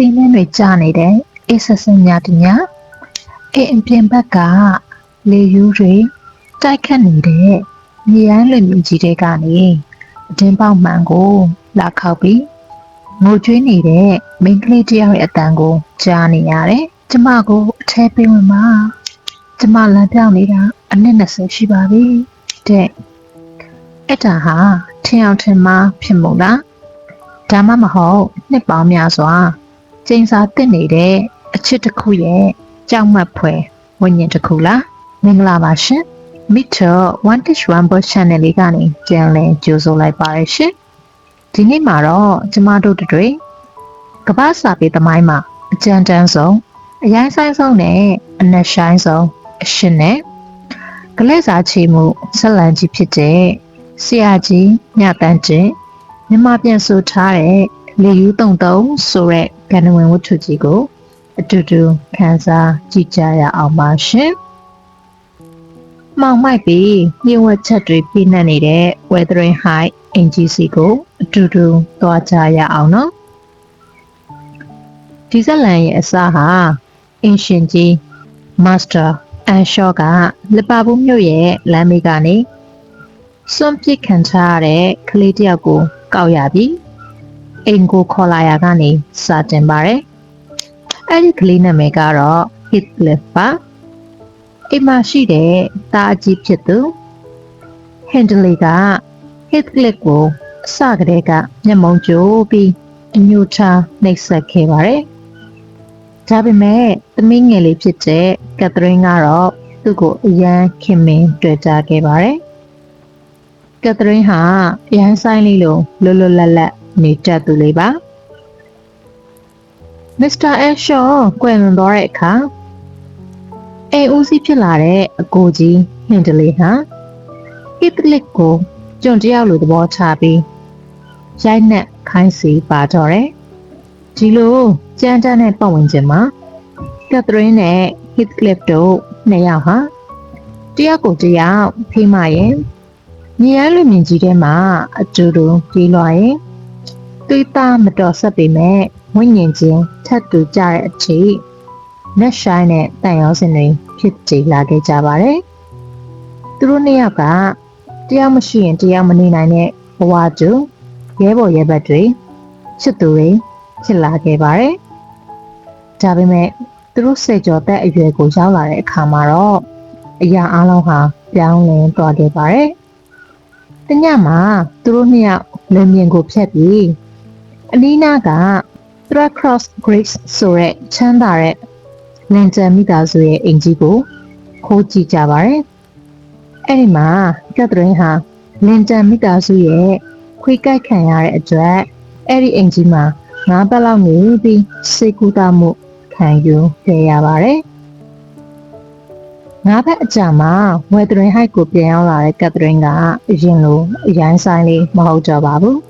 စီးနှင်းတွေကြားနေတဲ့အေးဆက်စညတညအိမ်အပြင်ဘက်ကလေယူးတွေတိုက်ခတ်နေတဲ့မြေရိုင်းလွင်မြင့်ကြီးတွေကနေအတင်းပေါက်မှန်ကိုလာခောက်ပြီးငိုကြွေးနေတဲ့မိန်းကလေးတစ်ယောက်ရဲ့အတန်ကိုကြားနေရတယ်။ကျမကိုအထဲပေးဝင်ပါ။ကျမလမ်းပြောင်းနေတာအနည်း20ရှိပါပြီတဲ့။အဲ့ဒါဟာထင်အောင်ထင်မှားဖြစ်မို့လား။ဒါမှမဟုတ်နှစ်ပေါင်းများစွာကျင်းစာတက်နေတဲ့အချစ်တစ်ခုရဲ့ကြောက်မက်ဖွယ်ဝိညာဉ်တစ်ခုလား။မင်္ဂလာပါရှင်။ Mito One Dish One Box Channel လေးကနေပြန်လည်ကြိုဆိုလိုက်ပါရရှင်။ဒီနေ့မှာတော့ကျမတို့တွေကမ္ဘာစာပေသမိုင်းမှာအကြံတန်းဆုံးအရိုင်းဆိုင်ဆုံးနဲ့အနက်ဆိုင်ဆုံးအရှင်နဲ့ကလေးစားချီမှုဆက်လန်ကြီးဖြစ်တဲ့ဆရာကြီးမြတန်းကျင်မြန်မာပြန်ဆိုထားတဲ့လေယူးတုံတုံဆိုတဲ့ကဏ္ဍဝင်ဝတ္ထုကြီးကိုအတူတူခန်းစားကြည့်ကြရအောင်ပါရှင်။မောင်မိုက်ပြီးညဝက်ချက်တွေပြည့်နှက်နေတဲ့ Weathering High NGC ကိုအတူတူသွားကြရအောင်နော်။ဒီဇလန်ရဲ့အစဟာအင်ရှင်ကြီး Master အန်ရှော့ကလပါဘူးမြို့ရဲ့လမ်းမေးကနေစွန့်ပစ်ခံထားရတဲ့ကလေးတယောက်ကိုကောက်ရပြီးအိမ်ကိုခေါ်လာရကနေစာတင်ပါတယ်။အဲ့ဒီကလေးနာမည်ကတော့ Heathcliff ပါ။အိမ်မှာရှိတဲ့တာအကြီးဖြစ်သူ Hindley က Heathcliff ကိုအစကတည်းကမျက်မှောင်ကျိုးပြီးအညှို့ထားနှိပ်စက်ခဲ့ပါတယ်။ဒါပေမဲ့သမီးငယ်လေးဖြစ်တဲ့ Catherine ကတော့သူ့ကိုအရန်ခင်မင်တွေ့ကြခဲ့ပါတယ်။ Catherine ဟာအရန်ဆိုင်လေးလိုလွတ်လွတ်လပ်လပ်နေတတ်သူလေးပါ။ Mr. Ashaw ကွယ်လွန်သွားတဲ့အခါအိမ်ဦးစီးဖြစ်လာတဲ့အကိုကြီး Hindley ဟာ Heathcliff ကိုကျွန်တယောက်လိုသဘောထားပြီးရိုက်နှက်ခိုင်းစီပါတော့တယ်။ဒီလိုကြမ်းတမ်းတဲ့ပတ်ဝန်းကျင်မှာ Catherine နဲ့ Heathcliff တို့နှစ်ယောက်ဟာတယောက်ကိုတယောက်ဖိမရင်မြေရိုင်းလွင်မြင့်ကြီးထဲမှာအတူတူပြေးလွှာရင်တွေးသားမတော်ဆက်ပေမဲ့ဝိညာဉ်ချင်းထပ်တူကြတဲ့အထိနက်ရှိုင်းနဲ့တန်ရောစင်တွေဖြစ်တည်လာခဲ့ကြပါတယ်။သူတို့နှစ်ယောက်ကတယောက်မရှိရင်တယောက်မနေနိုင်တဲ့ဘဝတူရဲဘော်ရဲဘက်တွေချစ်သူတွေဖြစ်လာခဲ့ပါတယ်။ဒါပေမဲ့သူတို့စိတ်ကြောသက်အရွယ်ကိုရောက်လာတဲ့အခါမှာတော့အရာအလုံးဟာပြောင်းလဲသွားခဲ့ပါတယ်။တညမှာသူတို့နှစ်ယောက်လွင်မြင်ကိုဖြတ်ပြီးအနီးနားက Threadcross Grace ဆိုတဲ့ချမ်းသာတဲ့လန်တန်မိသားစုရဲ့အိမ်ကြီးကိုခိုးကြည့်ကြပါတယ်။အဲ့ဒီမှာကက်သရင်းဟာလန်တန်မိသားစုရဲ့ခွေကိုက်ခံရတဲ့အတွက်အဲ့ဒီအိမ်ကြီးမှာ9ပတ်လောက်နေပြီးစိတ်ကူးတာမှုခံယူခဲ့ရပါတယ်။9ပတ်အကြာမှာWeathering Highကိုပြန်ရောက်လာတဲ့ကက်သရင်းကအရင်လိုအရိုင်းဆိုင်လေးမဟုတ်တော့ပါဘူး။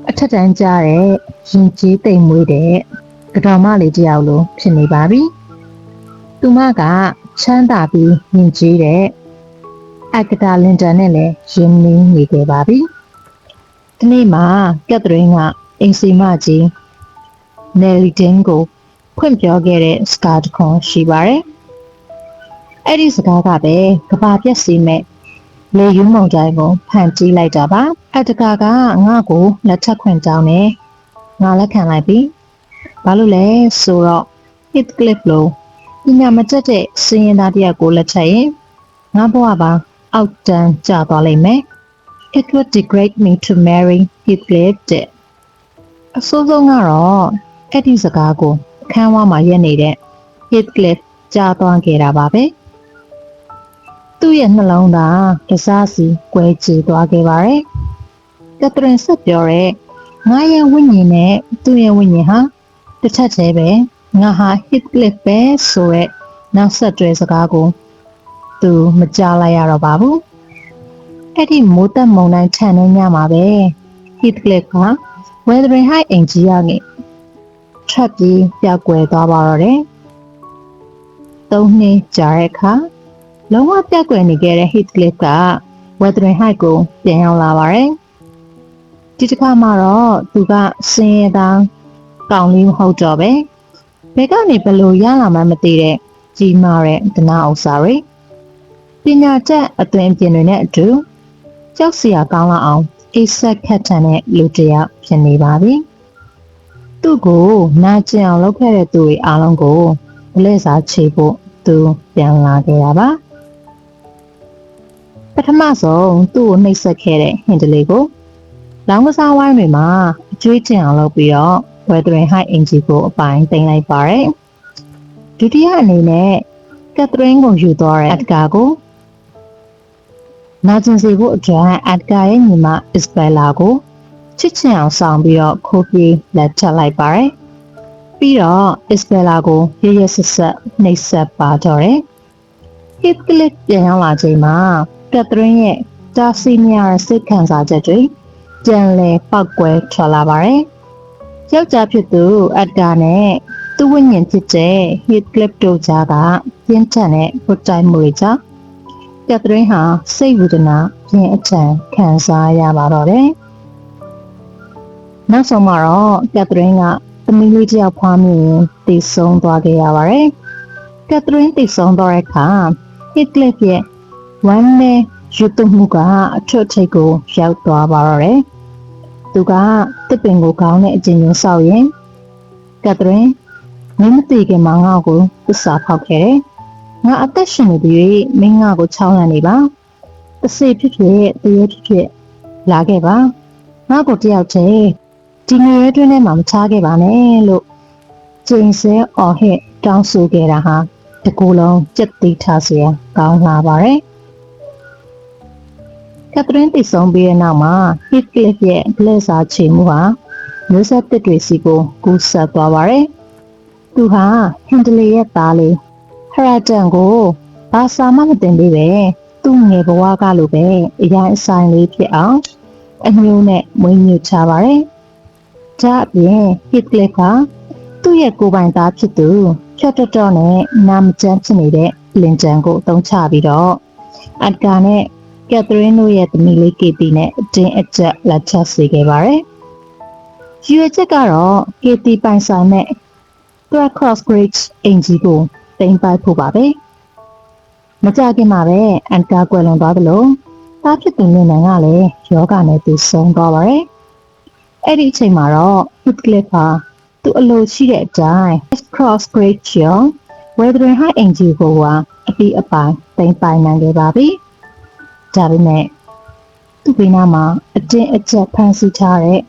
အထက်တန်းကျတဲ့ရင်ကျေးသိမ်မွေးတဲ့ကတော်မလေးတယောက်လိုဖြစ်နေပါပြီ။သူမကချမ်းသာပြီးရင်ကျေးတဲ့အကတာလင်တန်နဲ့လည်းရင်းနှီးနေခဲ့ပါပြီ။ဒီနေ့မှာကက်သရင်းကအင်စီမကြီးနယ်လီဒင်းကိုဖွင့်ပြောခဲ့တဲ့စကားတစ်ခုရှိပါတယ်။အဲ့ဒီစကားကပဲကဘာပြက်စီမဲ့လေယူးမုံတိုင်းကိုဖန်တီးလိုက်တာပါ။အတကာကငါ့ကိုလက်ထပ်ခွင့်တောင်းတယ်။ငါလက်ခံလိုက်ပြီ။ဘာလို့လဲဆိုတော့ Heathcliff လိုပညာမတတ်တဲ့စင်ရင်သားတယောက်ကိုလက်ထပ်ရင်ငါဘဝပါအောက်တန်းကျသွားလိမ့်မယ်။ It would degrade me to marry Heathcliff တဲ့အဆိုးဆုံးကတော့အဲ့ဒီစကားကိုအခန်းဝါမှာရက်နေတဲ့ Heathcliff ကြားသွားခဲ့တာပါပဲ။သူ့ရဲ့နှလုံးသားကစားစီကွဲကြေသွားခဲ့ပါတယ်။ကက်သရင်းဆက်ပြောတဲ့ငါရဲ့ဝိညာဉ်နဲ့သူ့ရဲ့ဝိညာဉ်ဟာတစ်ထပ်တည်းပဲငါဟာ Heathcliff ပဲဆိုတဲ့နောက်ဆက်တွဲစကားကိုသူမကြားလိုက်ရတော့ပါဘူး။အဲ့ဒီမိုးသက်မုန်တိုင်းထန်နေညမှာပဲ Heathcliff က Weathering High အိမ်ကြီးကနေထပ်ပြီးပြောက်ကွယ်သွားပါတော့တယ်။3နှစ်ကြာတဲ့အခါလုံးဝပြောက်ကွယ်နေခဲ့တဲ့ Heathcliff က Weathering High ကိုပြန်ရောက်လာပါတယ်။ဒီတစ်ခါမှာတော့သူကစင်ရသား ကောင်းလေးမဟုတ်တော့ပဲဘယ်ကနေဘလို့ရလာမှမသိတဲ့ကြီးမားတဲ့ဒနာဥစ္စာတွေပညာတတ်အသွင်အပြင်တွေနဲ့အတူကြောက်စရာကောင်းလာအောင်အိဆက်ခတ်ထန်တဲ့လူတစ်ယောက်ဖြစ်နေပါပြီသူ့ကိုနာကျင်အောင်လုပ်ခဲ့တဲ့သူတွေအားလုံးကိုဘလဲစားချေဖို့သူပြန်လာခဲ့တာပါပထမဆုံးသူ့ကိုနှိပ်စက်ခဲ့တဲ့ဟင်တလေးကိုလောင်းကစားဝိုင်းတွေမှာအကျွေးကျင်အောင်လုပ်ပြီးတော့ဝယ်သွင်းဟိုက်အင်ဂျီကိုအပိုင်းတင်လိုက်ပါတယ်ဒုတိယအနေနဲ့ကက်သရင်းကိုယူသွားတဲ့အက်ဒကာကိုနာကျင်စေဖို့အတွက်အက်ဒကာရဲ့ညီမအစ်ဘယ်လာကိုချစ်ချင်အောင်ဆောင်ပြီးတော့ခိုးပြေးလက်ထပ်လိုက်ပါတယ်ပြီးတော့အစ်ဘယ်လာကိုရရဆက်ဆက်နှိပ်စက်ပါတော့တယ်ဟစ်ကလစ်ပြန်ရောက်လာချိန်မှာကက်သရင်းရဲ့တာစီမီယာစိတ်ခံစားချက်တွေကြံလဲပောက်ကွဲထွက်လာပါတယ်ယောက်ျားဖြစ်သူအက်ဒကာနဲ့သူ့ဝိညာဉ်ဖြစ်တဲ့ဟစ်ကလစ်တို့ကြားကပြင်းထန်တဲ့ပုတ်တိုင်မှုတွေကြောင့်ကက်သရင်းဟာစိတ်ဝေဒနာပြင်းအထန်ခံစားရပါတော့တယ်နောက်ဆုံးမှာတော့ကက်သရင်းကသမီးလေးတစ်ယောက်ဖွားမြင်တည်ဆုံးသွားခဲ့ရပါတယ်ကက်သရင်းတည်ဆုံးသွားတဲ့အခါဟစ်ကလစ်ရဲ့ဝမ်းနဲ့ယူသွမှုကအထွတ်ထိပ်ကိုရောက်သွားပါတော့တယ်သူကတစ်ပင်ကိုခေါင်းနဲ့အကျဉ်းချင်းဆောက်ရင်ကက်သရင်းမင်းမသိခင်မှာငါ့ကိုသစ္စာဖောက်ခဲ့တယ်ငါအသက်ရှင်နေပြီးမင်းငါ့ကိုချောင်းလန့်နေပါတစေဖြစ်ဖြစ်တရေဖြစ်ဖြစ်လာခဲ့ပါငါ့ကိုတယောက်တည်းဒီငွေရဲတွင်းထဲမှာမချခဲ့ပါနဲ့လို့ကျင်းစဲအော်ဟစ်တောင်းဆိုခဲ့တာဟာတကူလုံးစက်တိထားစရာကောင်းလာပါတယ်ကက်သရင်းတည်ဆုံးပြီးတဲ့နောက်မှာဟစ်ကလစ်ရဲ့ဂလက်စာချေမှုဟာမျိုးဆက်တစ်တွေစီကိုကူးဆက်သွားပါတယ်သူဟာဟင်တလီရဲ့သားလေးဟရတန်ကိုဘာစာမှမတင်သေးပဲသူ့ငယ်ဘဝကလိုပဲအရင်အဆိုင်လေးဖြစ်အောင်အညိုးနဲ့မွေးမြူချပါတယ်။ဒါအပြင်ဟစ်ကလစ်ကသူ့ရဲ့ကိုယ်ပိုင်သားဖြစ်သူဖြတ်တော်နဲ့နာမကျန်းဖြစ်နေတဲ့လင်ဂျန်ကိုအသုံးချပြီးတော့အက်ဒကာနဲ့ကက်သရင်းတို့ရဲ့သမီးလေးကေတီနဲ့အတင်းအကျပ်လက်ချက်စေခဲ့ပါတယ်။ရွေချက်ကတော့ကေတီပိုင်ဆိုင်နဲ့Black Cross Bridge အင်ဂျီကိုတင်ပိုက်ဖို့ပါပဲမကြခင်မှာပဲအန်ကာကွယ်လွန်သွားသလိုသားဖြစ်သူနေနိုင်ကလည်းယောဂနဲ့သူဆုံးသွားပါတယ်အဲ့ဒီအချိန်မှာတော့ Heathcliff ဟာသူအလိုရှိတဲ့အတိုင်း Cross Bridge ရော Wuthering Heights အင်ဂျီကိုအပြီးအပိုင်းတင်ပိုင်နိုင်ခဲ့ပါပြီဒါပေမဲ့သူ့ဘေးနားမှာအတင်းအကျပ်ဖမ်းဆီးထားတဲ့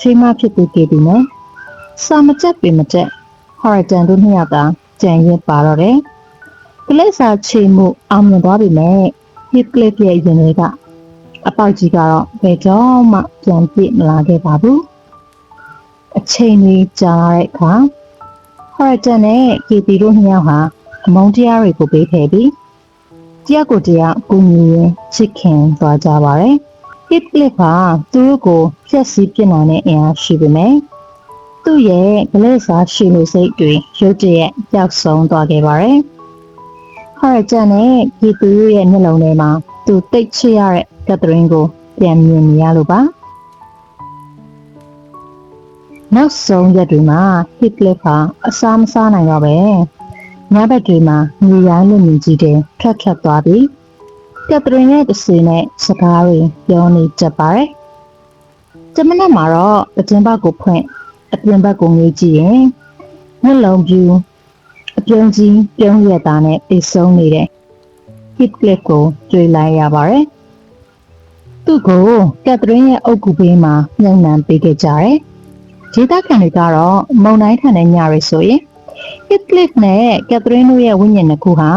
ချွေးမဖြစ်သူကေတီနဲ့စာမကျက်ပေမကျက်ဟော်ရတန်တို့နှစ်ယောက်ကကြံရစ်ပါတော့တယ်။ကလစ်စာချေမှုအောင်မြင်သွားပြီမဲ့ဟစ်ကလစ်ရဲ့ရင်တွေကအပေါက်ကြီးကတော့ဘယ်တော့မှပြန်ပြစ်မလာခဲ့ပါဘူး။အချိန်ကြီးကြာတဲ့အခါဟော်ရတန်နဲ့ကေတီတို့နှစ်ယောက်ဟာအမုန်းတရားတွေကိုပေးခဲ့ပြီးတယောက်ကိုတယောက်ကူညီရင်းချစ်ခင်သွားကြပါတယ်။ဟစ်ကလစ်ကသူတို့ကိုဖျက်ဆီးပြစ်နိုင်တဲ့အင်အားရှိပေမဲ့သူ့ရဲ့ကလေးစားရှိနေစိတ်တွေရုတ်တရက်ပျောက်ဆုံးသွားခဲ့ပါတယ်။ဟော်ရတန်နဲ့ဒီသူရဲ့မျက်လုံးထဲမှာသူတိတ်ချရတဲ့ကက်သရင်းကိုပြန်မြင်နေရလို့ပါ။နောက်ဆုံးရက်တွေမှာဟစ်ကလစ်ကအစားမစားနိုင်တော့ပဲ။ညဘက်တွေမှာငွေရိုင်းလူမြင့်ကြီးတဲ့ထွက်သွားပြီးကက်သရင်းရဲ့တဆွေနဲ့စကားတွေပြောနေကြပါတယ်။တမနက်မှာတော့အကျဉ်းဘက်ကိုဖွင့်အပြင်ဘက်ကိုငေးကြည့်ရင်နှလုံးပြူအပြုံးကြီးပြုံးရတာနဲ့အိတ်ဆုံးနေတဲ့ Heathcliff ကိုတွေ့လိုက်ရပါတယ်။သူ့ကိုကက်သရင်းရဲ့အုပ်ကူပေးမှာညှိနှံပေးခဲ့ကြတယ်။ဒေသခံတွေကတော့မုံတိုင်းထန်တဲ့ညတွေဆိုရင် Heathcliff နဲ့ကက်သရင်းတို့ရဲ့ဝိညာဉ်နှစ်ခုဟာ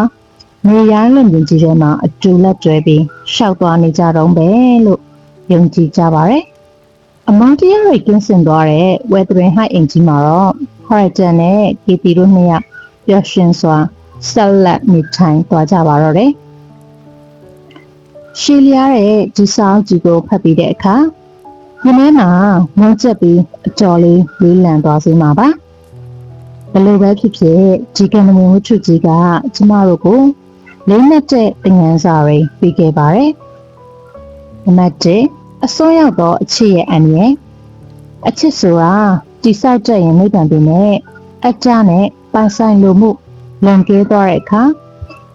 နေရိုင်းလွန်ပြင်ကြီးထဲမှာအတူလက်တွဲပြီးရှောက်သွားနေကြတော့ပဲလို့ယုံကြည်ကြပါတယ်။အမောင်တရားတွေကင်းစင်သွားတဲ့ Wuthering Heights အင်ဂျီမှာတော့ Horizon နဲ့ KT တို့နှစ်ယောက်ပျော်ရွှင်စွာဆက်လက်နေထိုင်သွားကြပါတော့တယ်။ရှီလျားတဲ့ဒီဆောင်ကြီးကိုဖတ်ပြီးတဲ့အခါမင်းမှာမုန်းချက်ပြီးအတော်လေးလေးလံသွားစေမှာပါ။ဘယ်လိုပဲဖြစ်ဖြစ်ဒီကံမွေဝတ္ထုကြီးကကျမတို့ကိုလေးနက်တဲ့သင်ခန်းစာတွေပေးခဲ့ပါတယ်။နံပါတ်1အစွန်းရောက်သောအချစ်ရဲ့အန္တရာယ်အချစ်ဆိုတာ တိဆောက်ကြရင်နိဗ္ဗာန်ပင်နဲ့အကြနဲ့ပိုင်ဆိုင်လိုမှုလွန်ကဲသွားတဲ့အခါ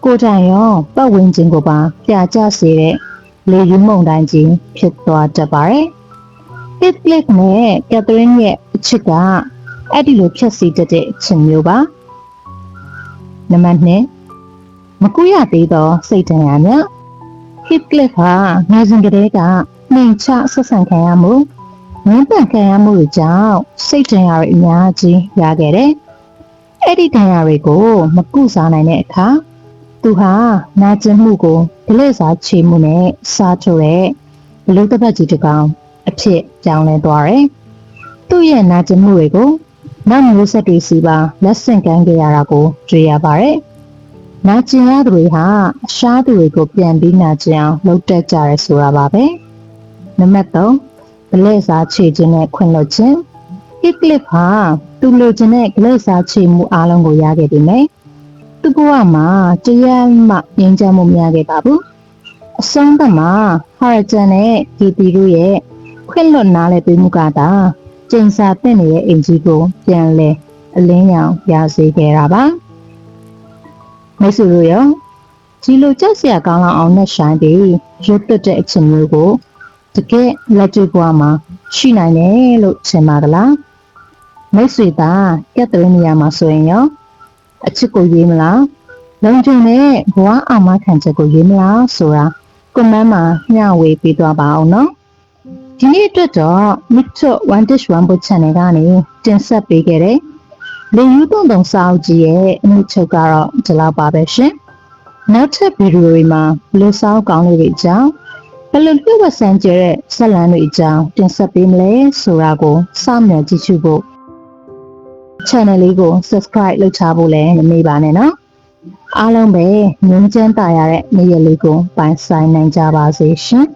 ကိုယ်တိုင်ရောပတ်ဝန်းကျင်ကိုပါပြကျစေတဲ့လေယူမုန်တိုင်းကြီးဖြစ်သွားတတ်ပါတယ်။ Heathcliff နဲ့ Catherine ရဲ့အချစ်ကအဲ့ဒီလိုဖြစ်စီတတ်တဲ့အချစ်မျိုးပါ။နံပါတ်2မကူရသေးသောစိတ်ဒဏ်ရာများ Heathcliff ဟာငါစဉ်ကလေးကနှိမ်ချဆက်ဆံခံရမှုငင်းပန်ခံရမှုတွေကြောင့်စိတ်ဒဏ်ရာတွေအများကြီးရခဲ့တယ်။အဲ့ဒီဒဏ်ရာတွေကိုမကုစားနိုင်တဲ့အခါသူဟာနာကျင်မှုကိုဒလဲစားချေမှုနဲ့စားထုတ်တဲ့ဘလူးတစ်ပတ်ကြီးတစ်ကောင်အဖြစ်ပြောင်းလဲသွားတယ်။သူ့ရဲ့နာကျင်မှုတွေကိုနောက်မျိုးဆက်တွေစီပါလက်ဆင့်ကမ်းခဲ့ရတာကိုတွေ့ရပါတယ်။နာကျင်ရသူတွေဟာအရှားသူတွေကိုပြန်ပြီးနာကျင်အောင်လုပ်တတ်ကြရဲဆိုတာပါပဲ။နံပါတ်3ဗလဲစားချေခြင်းနဲ့ခွင့်လွှတ်ခြင်း Heathcliff ဟာသူလိုချင်တဲ့ဗလဲစားချေမှုအားလုံးကိုရခဲ့ပြီမယ်။သူ့ဘဝမှာတရားမှငြိမ်းချမ်းမှုမရခဲ့ပါဘူး။အဆုံးသတ်မှာ Harrington နဲ့ Katie တို့ရဲ့ခွင့်လွှတ်နားလည်ပေးမှုကသာကျိန်စာသင့်နေတဲ့အိမ်ကြီးကိုပြန်လဲအလင်းရောင်ရစေခဲ့တာပါ။မိတ်ဆွေတို့ရောဒီလိုကြောက်စရာကောင်းလောက်အောင်နဲ့ဆိုင်ပြီးရုပ်တက်တဲ့အချင်းမျိုးကိုတကယ်လက်တွေ့ဘဝမှာရှိနိုင်တယ်လို့ထင်ပါသလားမိတ်ဆွေသားကက်သရင်းနေရာမှာဆိုရင်ရောအချစ်ကိုရေးမလားလုံခြုံတဲ့ဘဝအာမခံချက်ကိုရေးမလားဆိုတာကွန်မန့်မှာမျှဝေပေးသွားပါအောင်နော်ဒီနေ့အတွက်တော့ Mito One Dish One Book Channel ကနေတင်ဆက်ပေးခဲ့တဲ့လေယူးတုံစာအုပ်ကြီးရဲ့အမှုချုပ်ကတော့ဒီလောက်ပါပဲရှင်နောက်ထပ်ဗီဒီယိုတွေမှာလူစာအုပ်ကောင်းလေးတွေအကြောင်းဘယ်လိုပြုတ်ဝဆန်းကျတဲ့ဇာတ်လမ်းတွေအကြောင်းတင်ဆက်ပေးမလဲဆိုတာကိုစောင့်မျှော်ကြည့်ရှုဖို့ channel လေးကို subscribe လုပ်ထားဖို့လည်းမမေ့ပါနဲ့နော်အားလုံးပဲငြိမ်းချမ်းသာရတဲ့နေ့ရက်လေးကိုပိုင်ဆိုင်နိုင်ကြပါစေရှင်